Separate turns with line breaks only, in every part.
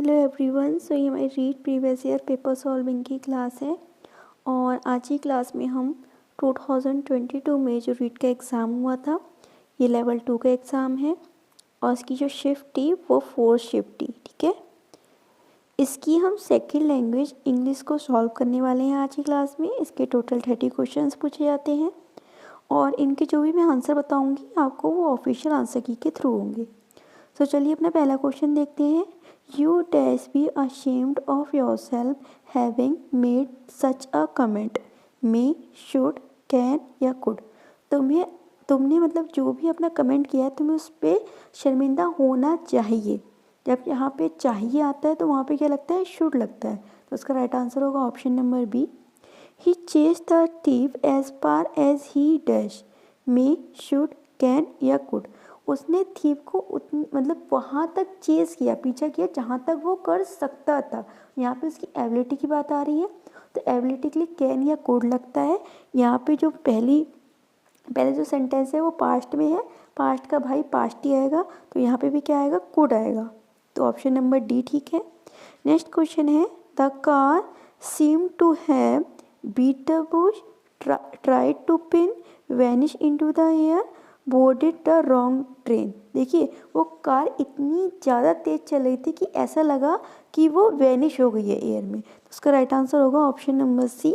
Hello everyone. सो ये हमारी read previous year paper solving की क्लास है और आज की क्लास में हम 2022 में जो रीड का एग्ज़ाम हुआ था ये लेवल 2 का एग्ज़ाम है और इसकी जो शिफ्ट थी वो 4 शिफ्ट थी। ठीक है, इसकी हम सेकंड लैंग्वेज इंग्लिश को सॉल्व करने वाले हैं आज की क्लास में। इसके टोटल 30 क्वेश्चंस पूछे जाते हैं और इनके जो भी मैं आंसर बताऊंगी आपको वो ऑफिशियल आंसर की के थ्रू होंगे। तो चलिए अपना पहला क्वेश्चन देखते हैं। You dash be ashamed of your self having made such a comment. May, should, can या कुड। तुमने मतलब जो भी अपना कमेंट किया है तुम्हें उस पर शर्मिंदा होना चाहिए। जब यहाँ पे चाहिए आता है तो वहाँ पे क्या लगता है, शुड लगता है। तो उसका राइट आंसर होगा option number B. He chase the thief as far as he dash. May, should, can या कुड। उसने थीव को मतलब वहाँ तक चेज़ किया, पीछा किया जहाँ तक वो कर सकता था। यहाँ पे उसकी एबिलिटी की बात आ रही है तो एबिलिटी के लिए कैन या कुड लगता है। यहाँ पे जो पहले जो सेंटेंस है वो पास्ट में है, पास्ट का भाई पास्ट ही आएगा तो यहाँ पे भी क्या आएगा, कुड आएगा। तो ऑप्शन नंबर डी ठीक है। नेक्स्ट क्वेश्चन है the car seem to have beat the bush, tried to pin, vanish into the air, boarded the wrong train. देखिए वो कार इतनी ज़्यादा तेज़ चल रही थी कि ऐसा लगा कि वो वैनिश हो गई है एयर में। तो उसका राइट आंसर होगा option number C.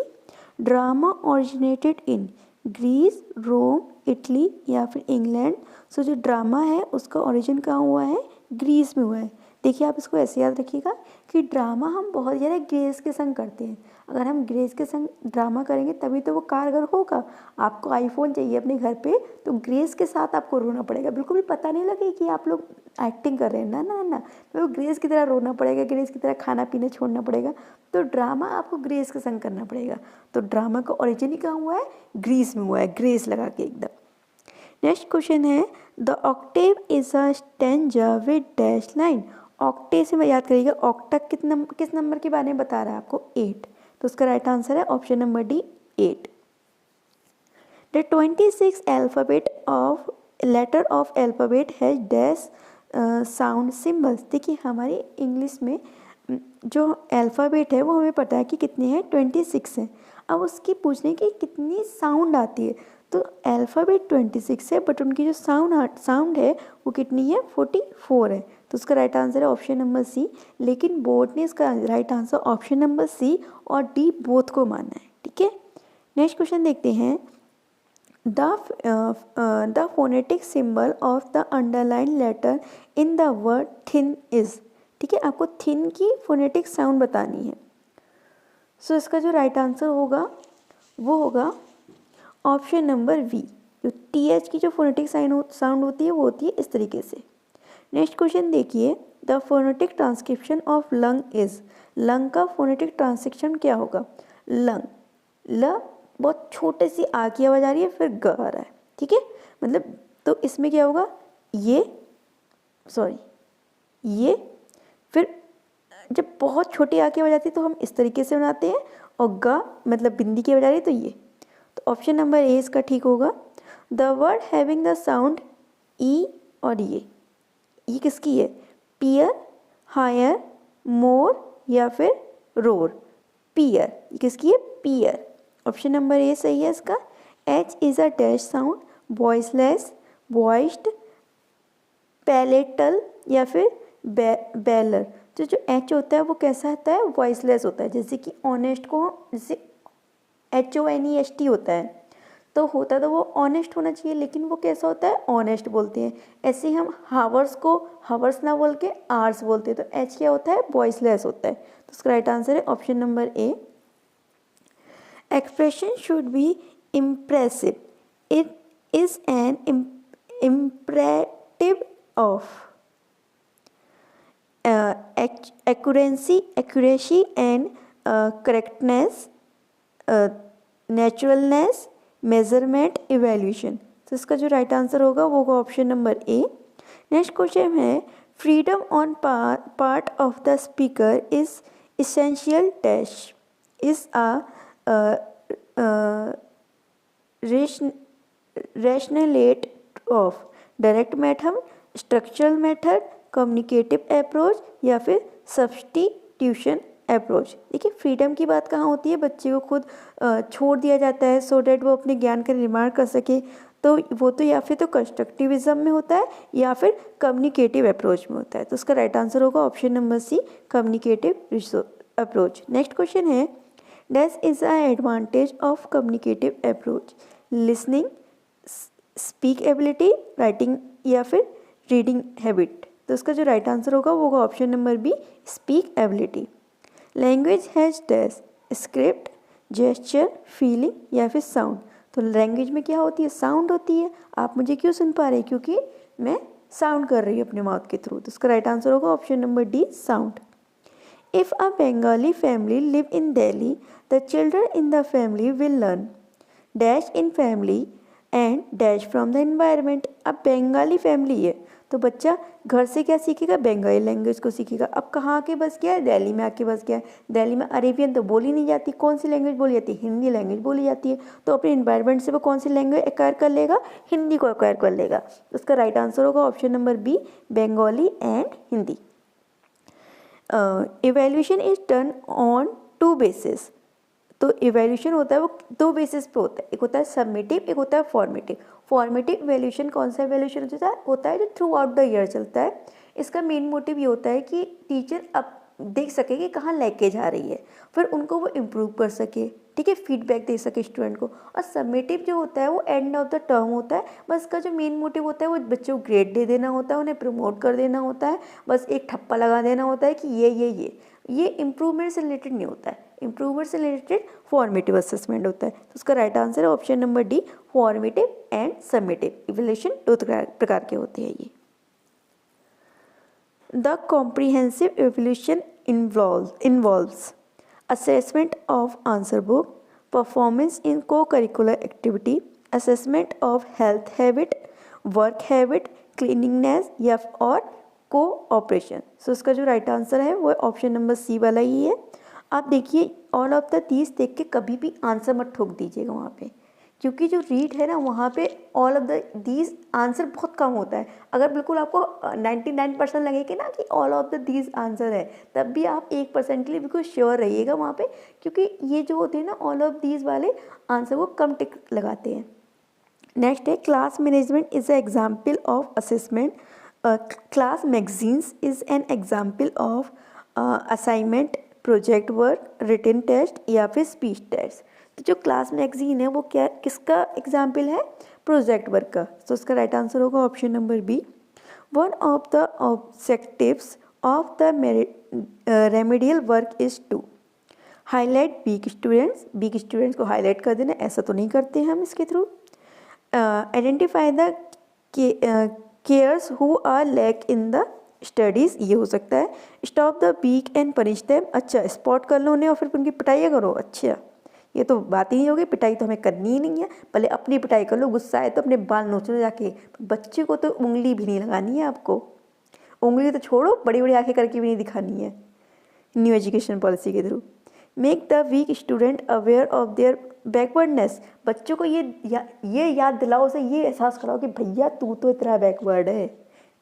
Drama originated in Greece, Rome, Italy या फिर इंग्लैंड। सो जो ड्रामा है उसका ओरिजिन कहाँ हुआ है, ग्रीस में हुआ है। देखिए आप इसको ऐसे याद रखिएगा कि ड्रामा हम बहुत ज़्यादा ग्रेस के संग करते हैं। अगर हम ग्रेस के संग ड्रामा करेंगे तभी तो वो कारगर होगा। आपको आईफोन चाहिए अपने घर पे तो ग्रेस के साथ आपको रोना पड़ेगा, बिल्कुल भी पता नहीं लगे कि आप लोग एक्टिंग कर रहे हैं। ना ना ना, तो ग्रेस की तरह रोना पड़ेगा, ग्रेस की तरह खाना पीना छोड़ना पड़ेगा। तो ड्रामा आपको ग्रेस के संग करना पड़ेगा। तो ड्रामा का ओरिजिन ही कहाँ हुआ है, ग्रीस में हुआ है, ग्रेस लगा के एकदम। नेक्स्ट क्वेश्चन है the Octave is a stanza with dash line. Octave से मैं याद करिएगा, ऑक्टक किस नंबर के बारे में बता रहा है आपको, 8। तो उसका राइट आंसर है option number D, 8। The 26 alphabet of letter of alphabet has dash sound symbols. देखिए हमारी इंग्लिश में जो अल्फ़ाबेट है वो हमें पता है कि कितने हैं, 26 हैं। अब उसकी पूछने की कितनी साउंड आती है, तो अल्फ़ाबेट 26 है बट उनकी जो साउंड है वो कितनी है, 44 है। तो उसका राइट आंसर है ऑप्शन नंबर सी। लेकिन बोर्ड ने इसका right answer option number C और डी बोथ को माना है। ठीक है, नेक्स्ट क्वेश्चन देखते हैं। The phonetic symbol of the underline letter in the word thin is. ठीक है, आपको थिन की फोनेटिक साउंड बतानी है। सो इसका जो राइट आंसर होगा वो होगा ऑप्शन नंबर वी। जो टी एच की जो फोनेटिक साउंड होती है वो होती है इस तरीके से। नेक्स्ट क्वेश्चन देखिए the phonetic transcription of lung is. Lung का फोनेटिक ट्रांसक्रिप्शन क्या होगा, लंग, ल बहुत छोटे सी आ की आवाज़ आ रही है, फिर ग आ रहा है। ठीक है, मतलब तो इसमें क्या होगा, ये फिर जब बहुत छोटी आ की आवाज़ आती है तो हम इस तरीके से बनाते हैं और ग मतलब बिंदी की आवाज़ आ रही है तो ये। तो ऑप्शन नंबर ए इसका ठीक होगा। The word having the sound E और ये किसकी है, पियर, हायर, मोर या फिर रोर। पियर, ये किसकी है, पियर। ऑप्शन नंबर ए सही है इसका। H is a dash sound, voiceless, voiced, palatal या फिर बेलर। तो जो एच होता है वो कैसा होता है, वॉइसलेस होता है। जैसे कि ऑनेस्ट को जैसे HONEST होता है तो होता तो वो ऑनेस्ट होना चाहिए, लेकिन वो कैसा होता है, ऑनेस्ट बोलते हैं। ऐसे ही हम हावर्स को हावर्स ना बोल के आवर्स बोलते हैं, तो एच क्या होता है, वॉइसलेस होता है। तो उसका राइट आंसर है option number A. Expression should be impressive, it is an imperative of accuracy and correctness, naturalness, measurement, evaluation. तो इसका जो राइट आंसर होगा वो होगा option number A. Next question है freedom on part of the speaker is essential dash is rationale of direct method, structural method, communicative approach या फिर substitution approach. देखिए फ्रीडम की बात कहाँ होती है, बच्चे को खुद छोड़ दिया जाता है सो डैट वो अपने ज्ञान का निर्माण कर सके, तो वो तो या फिर तो कंस्ट्रक्टिविज्म में होता है या फिर कम्युनिकेटिव अप्रोच में होता है। तो उसका राइट आंसर होगा option number C, communicative approach. Next question है, dash is a advantage of communicative approach, listening, speak ability, writing या फिर रीडिंग हैबिट। तो उसका जो राइट आंसर होगा वो होगा option number B, speak ability. Language has dash, script, gesture, feeling या फिर साउंड। तो लैंग्वेज में क्या होती है, साउंड होती है। आप मुझे क्यों सुन पा रहे हैं, क्योंकि मैं साउंड कर रही हूँ अपने माउथ के थ्रू। तो उसका राइट आंसर होगा option number D, sound. If a Bengali family live in Delhi, the children in the family will learn dash in family and dash from the environment। अब Bengali family है तो बच्चा घर से क्या सीखेगा, बंगाली लैंग्वेज को सीखेगा। अब कहाँ आके बस गया है, दिल्ली में आके बस गया है। दिल्ली में अरेबियन तो बोली नहीं जाती, कौन सी लैंग्वेज बोली जाती है, हिंदी लैंग्वेज बोली जाती है। तो अपने इन्वायरमेंट से वो कौन सी लैंग्वेज एक्वायर कर लेगा, हिंदी को एक्वायर कर लेगा। तो उसका राइट आंसर होगा option number B, Bengali and Hindi. Evolution is done on 2 basis. तो इवेल्यूशन होता है वो 2 बेसिस पे होता है, एक होता है सबमिटिव, एक होता है फॉर्मेटिव। फॉर्मेटिव इवेल्यूशन कौन सा इवेल्यूशन होता है जो थ्रू आउट द ईयर चलता है। इसका मेन मोटिव ये होता है कि टीचर अब देख सके कि कहाँ लेके जा रही है, फिर उनको वो इम्प्रूव कर सके, ठीक है, फीडबैक दे सके स्टूडेंट को। और सबमिटिव जो होता है वो एंड ऑफ द टर्म होता है। बस इसका जो मेन मोटिव होता है वो बच्चों को ग्रेड दे देना होता है, उन्हें प्रमोट कर देना होता है, बस एक ठप्पा लगा देना होता है कि ये इम्प्रूवमेंट से रिलेटेड नहीं होता है। इम्प्रूवमेंट से रिलेटेड फॉर्मेटिव असेसमेंट होता है। तो उसका राइट आंसर है option number D, formative and submissive evaluation 2 प्रकार के होते हैं ये। The comprehensive evaluation involves assessment of answer book, performance in co-curricular activity, assessment of health habit, work habit, cleanliness या और कोऑपरेशन। सो उसका जो राइट आंसर है वो ऑप्शन नंबर सी वाला ही है। आप देखिए ऑल ऑफ द दीज देख के कभी भी आंसर मत ठोक दीजिएगा वहाँ पे, क्योंकि जो रीड है ना वहाँ पे all of the these answer बहुत कम होता है। अगर बिल्कुल आपको 99% लगे कि ना कि all of the these answer है, तब भी आप 1% के लिए बिल्कुल श्योर रहिएगा वहाँ पे, क्योंकि ये जो होते हैं ना ऑल ऑफ दीज वाले आंसर को कम टिक लगाते हैं। नेक्स्ट है, class management is a example of assessment, class magazines is an example of assignment, project work, written test या फिर स्पीच टेस्ट। तो जो क्लास मैगजीन है वो क्या किसका एग्जाम्पल है, प्रोजेक्ट वर्क का। तो उसका राइट आंसर होगा option number B. One of the objectives of the remedial work is to highlight weak students को हाईलाइट कर देना, ऐसा तो नहीं करते हम इसके through. Identify the cares who are lack in the studies, ये हो सकता है। Stop the weak and punish them, अच्छा स्पॉट कर लो उन्हें और फिर उनकी पिटाई करो। अच्छा ये तो बात ही नहीं होगी, पिटाई तो हमें करनी ही नहीं है, भले अपनी पिटाई कर लो, गुस्सा है तो अपने बाल नोच लो जाके। बच्चे को तो उंगली भी नहीं लगानी है आपको, उंगली तो छोड़ो बड़ी बड़ी आंखें करके भी नहीं दिखानी है न्यू एजुकेशन पॉलिसी के through. Make the weak student aware of their backwardness, बच्चों को ये याद दिलाओ, उसे ये एहसास कराओ कि भैया तू तो इतना बैकवर्ड है,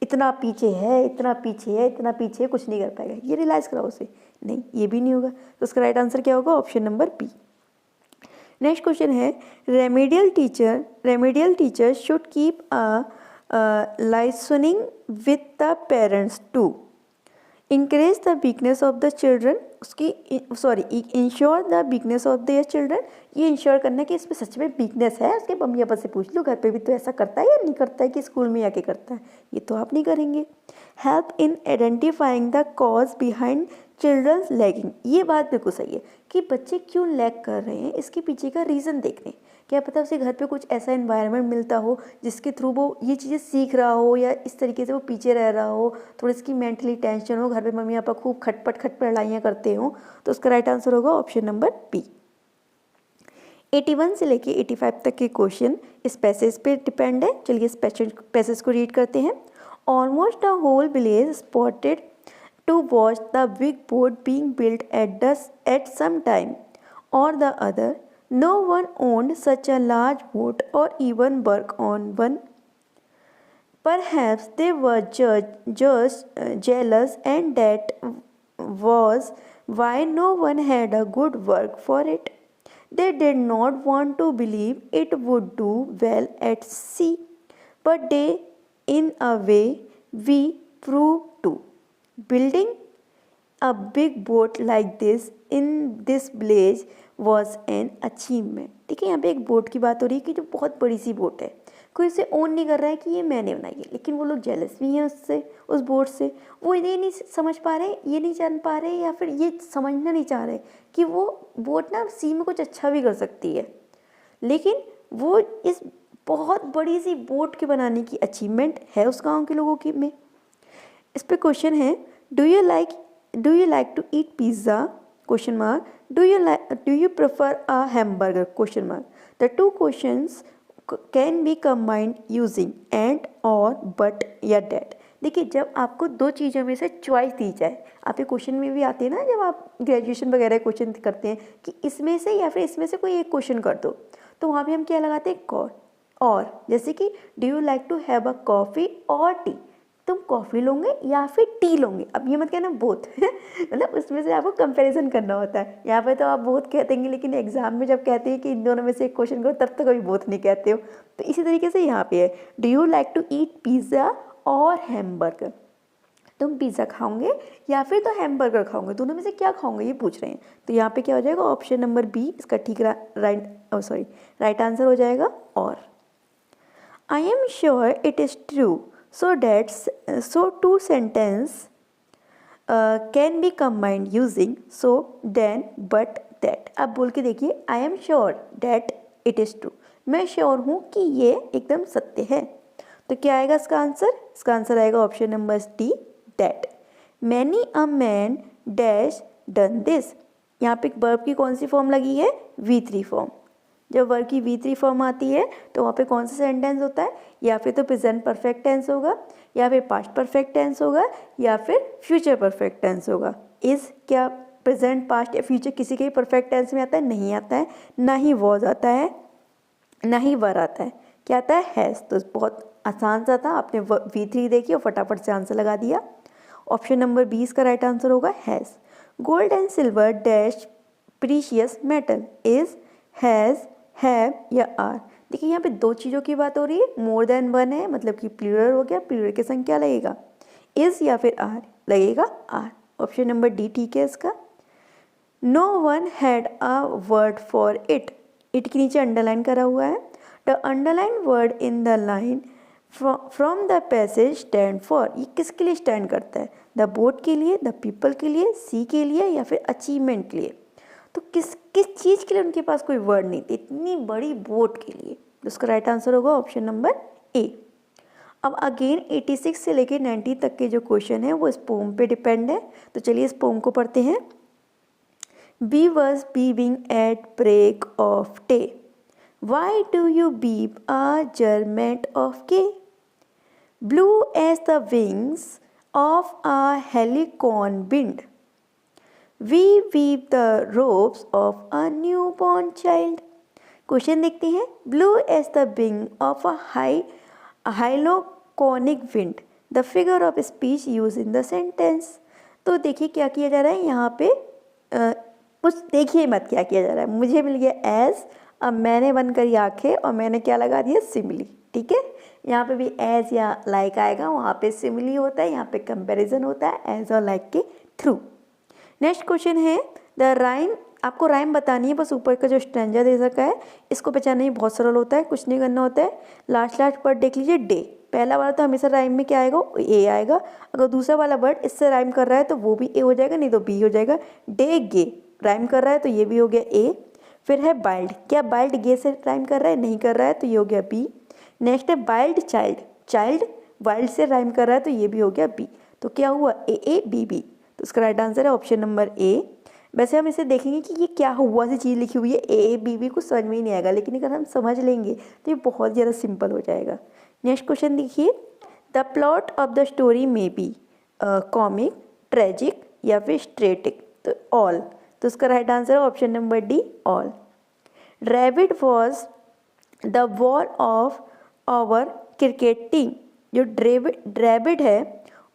इतना पीछे है, इतना पीछे है, इतना पीछे है, कुछ नहीं कर पाएगा, ये रियलाइज़ कराओ उसे। नहीं, ये भी नहीं होगा। तो उसका राइट आंसर क्या होगा, option number B. Next question है, remedial teacher should keep liaising with the parents to increase the weakness of the children, ensure the weakness of their children. ये इंश्योर करना कि इसमें सच में वीकनेस है, उसके मम्मी पापा से पूछ लो, घर पे भी तो ऐसा करता है या नहीं करता है कि स्कूल में आके करता है, ये तो आप नहीं करेंगे। Help in identifying the cause behind children's lagging, ये बात बिल्कुल सही है कि बच्चे क्यों लैग कर रहे हैं, इसके पीछे का रीज़न देखने। क्या पता उसे घर पे कुछ ऐसा एनवायरनमेंट मिलता हो जिसके थ्रू वो ये चीज़ें सीख रहा हो, या इस तरीके से वो पीछे रह रहा हो, थोड़ी इसकी मेंटली टेंशन हो, घर पे मम्मी पापा खूब खटपट लड़ाइयाँ करते हो। तो उसका राइट आंसर होगा ऑप्शन नंबर बी। 81 से लेके 85 तक के क्वेश्चन इस पैसेज पे डिपेंड है। चलिए इस पैसेज को रीड करते हैं। Almost the whole village spotted to watch the big boat being built at some time or the other. No one owned such a large boat or even worked on one. Perhaps they were just jealous, and that was why no one had a good work for it. They did not want to believe it would do well at sea, but they, in a way, we proved to. Building a big boat like this in this village was an achievement. ठीक है, यहाँ पे एक boat की बात हो रही है कि जो बहुत बड़ी सी बोट है, कोई उसे ओन नहीं कर रहा है कि ये मैंने बनाई है, लेकिन वो लोग जेलस भी हैं उससे, उस बोट से। वो ये नहीं समझ पा रहे, ये नहीं जान पा रहे, या फिर ये समझना नहीं चाह रहे कि वो बोट ना सी में कुछ अच्छा भी कर सकती है, लेकिन वो इस बहुत बड़ी सी बोट के बनाने की अचीवमेंट है उस गाँव के लोगों की में। इस पर क्वेश्चन है, do you like to eat pizza? Question mark. Do you prefer a hamburger? Question mark. The two questions can be combined using and, or, but या that. देखिए, जब आपको दो चीज़ों में से चॉइस दी जाए, आपके क्वेश्चन में भी आते हैं ना, जब आप ग्रेजुएशन वगैरह क्वेश्चन करते हैं कि इसमें से या फिर इसमें से कोई एक क्वेश्चन कर दो, तो वहाँ पे हम क्या लगाते हैं, और। जैसे कि do you like to have a coffee और टी, तुम कॉफ़ी लोगे या फिर टी लोगे। अब ये मत कहना बोथ मतलब उसमें से आपको कंपैरिजन करना होता है। यहाँ पे तो आप बोथ कहते हैं, लेकिन एग्जाम में जब कहते हैं कि इन दोनों में से एक क्वेश्चन करो, तब तो कभी बोथ नहीं कहते हो। तो इसी तरीके से यहाँ पे है, do you like to eat pizza और हैमबर्गर, तुम पिज़्ज़ा खाओगे या फिर तो हैमबर्गर खाओगे, दोनों में से क्या खाओगे ये पूछ रहे हैं। तो यहाँ पे क्या हो जाएगा, ऑप्शन नंबर बी इसका ठीक राइट आंसर हो जाएगा। और I am sure it is true, so two sentence can be combined using so, then, but, that। अब बोल के देखिए, I am sure that it is true, मैं श्योर हूँ कि ये एकदम सत्य है। तो क्या आएगा इसका आंसर? इसका आंसर आएगा option number D, that. Many a man dash done this, यहाँ पे वर्ब की कौन सी फॉर्म लगी है, V3 फॉर्म। जब वर्ब की V3 फॉर्म आती है तो वहाँ पे कौन सा सेंटेंस होता है, या फिर तो प्रेजेंट परफेक्ट टेंस होगा, या फिर पास्ट परफेक्ट टेंस होगा, या फिर फ्यूचर परफेक्ट टेंस होगा। इस क्या प्रेजेंट, पास्ट या फ्यूचर किसी के भी परफेक्ट टेंस में आता है? नहीं आता है। ना ही वॉज आता है, ना ही वर आता है। क्या आता है? हैज़। तो बहुत आसान सा था, आपने V3 देखी और फटाफट से आंसर लगा दिया। ऑप्शन नंबर 20 का राइट आंसर होगा has. Gold and silver dash precious metal is, has, have या आर। देखिए, यहाँ पे दो चीज़ों की बात हो रही है, मोर देन वन है, मतलब कि प्लूरल हो गया। प्लूरल के संग क्या लगेगा, इज़ या फिर आर? लगेगा आर। ऑप्शन नंबर डी ठीक है इसका। No one had a word for it, it के नीचे अंडरलाइन करा हुआ है। The underline word in the line from the passage stand for, ये किसके लिए स्टैंड करता है? द बोट के लिए, द पीपल के लिए, सी के लिए, या फिर अचीवमेंट के लिए? तो किस चीज़ के लिए उनके पास कोई वर्ड नहीं थे, इतनी बड़ी बोट के लिए। तो उसका राइट आंसर होगा ऑप्शन नंबर ए। अब अगेन 86 से लेकर 90 तक के जो क्वेश्चन है वो इस पोम पे डिपेंड है। तो चलिए इस पोम को पढ़ते हैं। We was weaving at break of day, why do you weave a garment of gay, blue as the wings of a halcyon wind, We weave the robes of a newborn child। Question देखते हैं। Blue as the wing of a halconic wind, the figure of speech used in the sentence। तो देखिए क्या किया जा रहा है यहाँ पे, कुछ देखिए मत क्या किया जा रहा है। मुझे मिल गया एज, अब मैंने बंद करी आँखें और मैंने क्या लगा दिया, सिमिली। ठीक है, यहाँ पे भी एज या लाइक आएगा, वहाँ पे सिमिली होता है, यहाँ पे कंपैरिजन होता है एज और लाइक के थ्रू। नेक्स्ट क्वेश्चन है, द राइम, आपको राइम बतानी है, बस ऊपर का जो स्ट्रेंजर दे रखा है इसको पहचानना ही बहुत सरल होता है, कुछ नहीं करना होता है। लास्ट वर्ड देख लीजिए, डे। पहला वाला तो हमेशा राइम में क्या आएगा, ए आएगा। अगर दूसरा वाला वर्ड इससे राइम कर रहा है तो वो भी ए हो जाएगा, नहीं तो बी हो जाएगा। डे गे राइम कर रहा है तो ये भी हो गया ए। फिर है बाइल्ड, क्या बाइल्ड गे से राइम कर रहा है, नहीं कर रहा है, तो ये हो गया बी। नेक्स्ट है बाइल्ड चाइल्ड, चाइल्ड वाइल्ड से राइम कर रहा है तो ये भी हो गया बी। तो क्या हुआ, ए बी बी। तो इसका राइट आंसर है ऑप्शन नंबर ए। वैसे हम इसे देखेंगे कि ये क्या हुआ सी चीज़ लिखी हुई है, ए बी बी कुछ समझ में ही नहीं आएगा, लेकिन अगर हम समझ लेंगे तो ये बहुत ज़्यादा सिंपल हो जाएगा। नेक्स्ट क्वेश्चन देखिए, the plot of the story may be comic, tragic या फिर स्ट्रेटिक। तो ऑल। तो उसका राइट आंसर है option number D, all. Rabbit was the wall of our cricket team. जो रैबिट है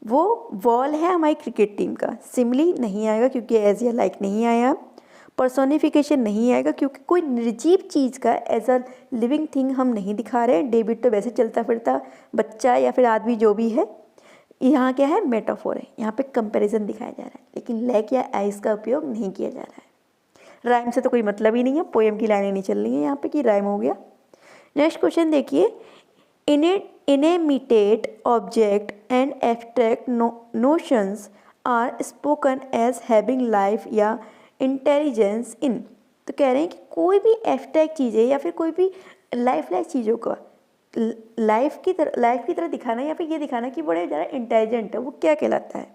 वो वॉल है हमारी क्रिकेट टीम का। सिमिली नहीं आएगा क्योंकि एज या लाइक नहीं आया। पर्सोनिफिकेशन नहीं आएगा क्योंकि कोई निर्जीव चीज़ का एज अ लिविंग थिंग हम नहीं दिखा रहे हैं। डेविड तो वैसे चलता फिरता बच्चा या फिर आदमी जो भी है। यहाँ क्या है, मेटाफोर है, यहाँ पे कंपैरिजन दिखाया जा रहा है, लेकिन लैक या आइस का उपयोग नहीं किया जा रहा है। राइम से तो कोई मतलब ही नहीं है, पोएम की लाइनें नहीं चल रही हैं यहाँ पे कि राइम हो गया। नेक्स्ट क्वेश्चन देखिए, inanimate object and abstract notions are spoken as having life या intelligence in। तो कह रहे हैं कि कोई भी एब्स्ट्रैक्ट चीज़ें या फिर कोई भी लाइफ चीज़ों का लाइफ की तरह दिखाना या फिर ये दिखाना कि बड़े ज़्यादा इंटेलिजेंट है, वो क्या कहलाता है?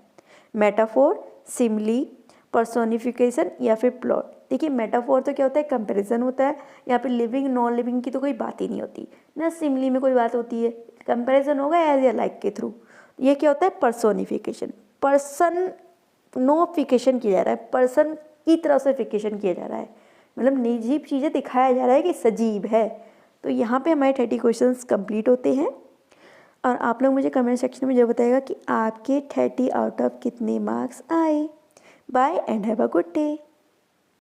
मेटाफोर, सिमिली, पर्सोनिफिकेशन या फिर प्लॉट। देखिए मेटाफोर तो क्या होता है, कंपैरिजन होता है। यहाँ पे लिविंग नॉन लिविंग की तो कोई बात ही नहीं होती ना, सिमिली में कोई बात होती है, कंपैरिजन होगा एज या लाइक के थ्रू। ये क्या होता है, पर्सोनिफिकेशन। पर्सनोफिकेशन किया जा रहा है, पर्सन की तरह से फिकेशन किया जा रहा है, मतलब निर्जीव चीज़ें दिखाया जा रहा है कि सजीव है। तो यहाँ पे हमारे 30 क्वेश्चंस कंप्लीट होते हैं। और आप लोग मुझे कमेंट सेक्शन में जो बताएगा कि आपके 30 आउट ऑफ कितने मार्क्स आए। Bye and have a good day.